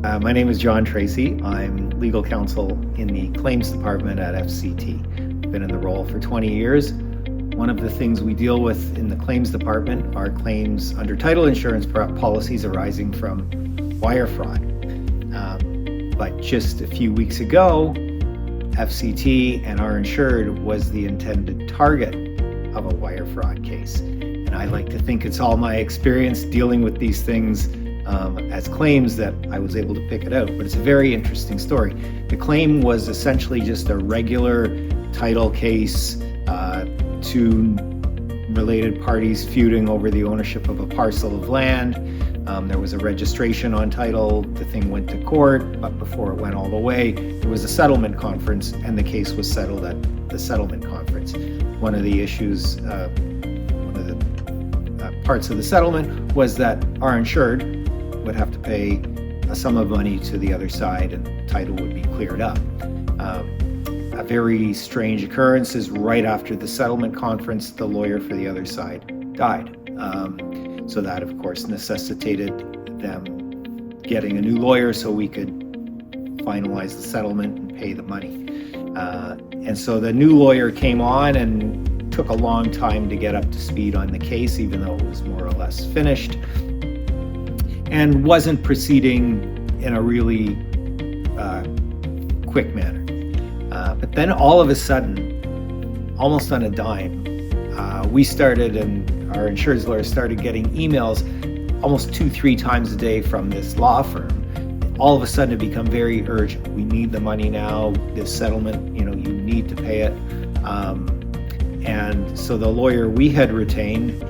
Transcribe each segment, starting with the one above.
My name is John Tracy. I'm legal counsel in the claims department at FCT. I've been in the role for 20 years. One of the things we deal with in the claims department are claims under title insurance policies arising from wire fraud. But just a few weeks ago, FCT and our insured was the intended target of a wire fraud case. And I like to think it's all my experience dealing with these things as claims that I was able to pick it out. But it's a very interesting story. The claim was essentially just a regular title case, two related parties feuding over the ownership of a parcel of land. There was a registration on title, the thing went to court, but before it went all the way, there was a settlement conference and the case was settled at the settlement conference. One of the issues, one of the parts of the settlement was that our insured would have to pay a sum of money to the other side and title would be cleared up. A very strange occurrence is right after the settlement conference, the lawyer for the other side died. So that, of course, necessitated them getting a new lawyer so we could finalize the settlement and pay the money. And so the new lawyer came on and took a long time to get up to speed on the case, even though it was more or less finished, and wasn't proceeding in a really quick manner. But then all of a sudden, almost on a dime, we started, and our insurance lawyer started getting emails almost 2-3 times a day from this law firm. All of a sudden it became very urgent. We need the money now, this settlement, you need to pay it. And so the lawyer we had retained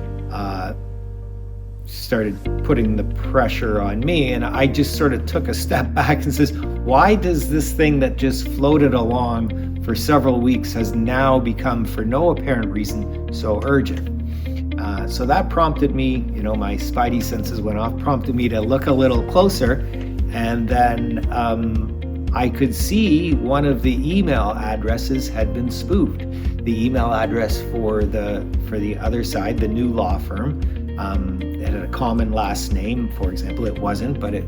started putting the pressure on me, and I just sort of took a step back and says, why does this thing that just floated along for several weeks has now become, for no apparent reason, so urgent? So that prompted me, my spidey senses went off, prompted me to look a little closer, and then I could see one of the email addresses had been spoofed. The email address for the other side, the new law firm, it had a common last name, for example. It wasn't, but it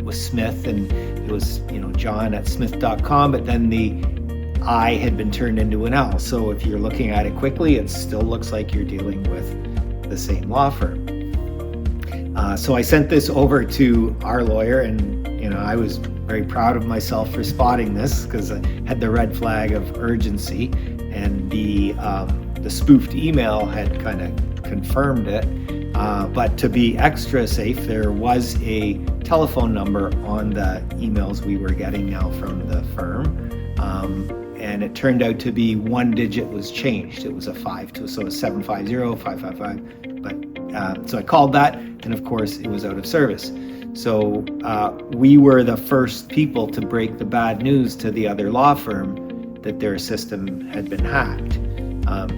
was Smith, and it was John at smith.com, but then the I had been turned into an L. So if you're looking at it quickly, it still looks like you're dealing with the same law firm. So I sent this over to our lawyer, and I was very proud of myself for spotting this because I had the red flag of urgency, and the spoofed email had kind of confirmed it. But to be extra safe, there was a telephone number on the emails we were getting now from the firm. And it turned out to be one digit was changed. It was a 5, so it was 750-555. But so I called that, and of course it was out of service. So we were the first people to break the bad news to the other law firm that their system had been hacked.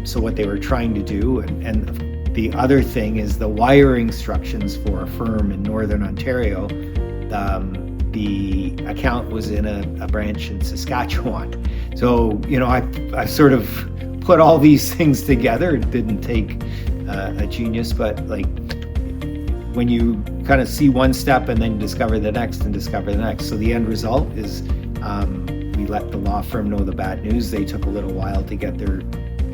So what they were trying to do, and the other thing is the wiring instructions for a firm in Northern Ontario. The account was in a branch in Saskatchewan. So, I sort of put all these things together. It didn't take a genius, but when you kind of see one step and then discover the next and discover the next. So the end result is we let the law firm know the bad news. They took a little while to get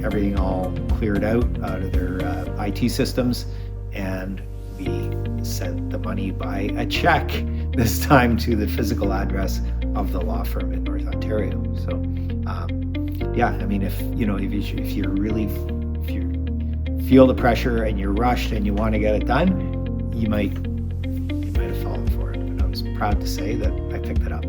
everything all cleared out of their IT systems, and we sent the money by a check, this time to the physical address of the law firm in North Ontario. So if you feel the pressure and you're rushed and you want to get it done, you might have fallen for it. But I was proud to say that I picked it up.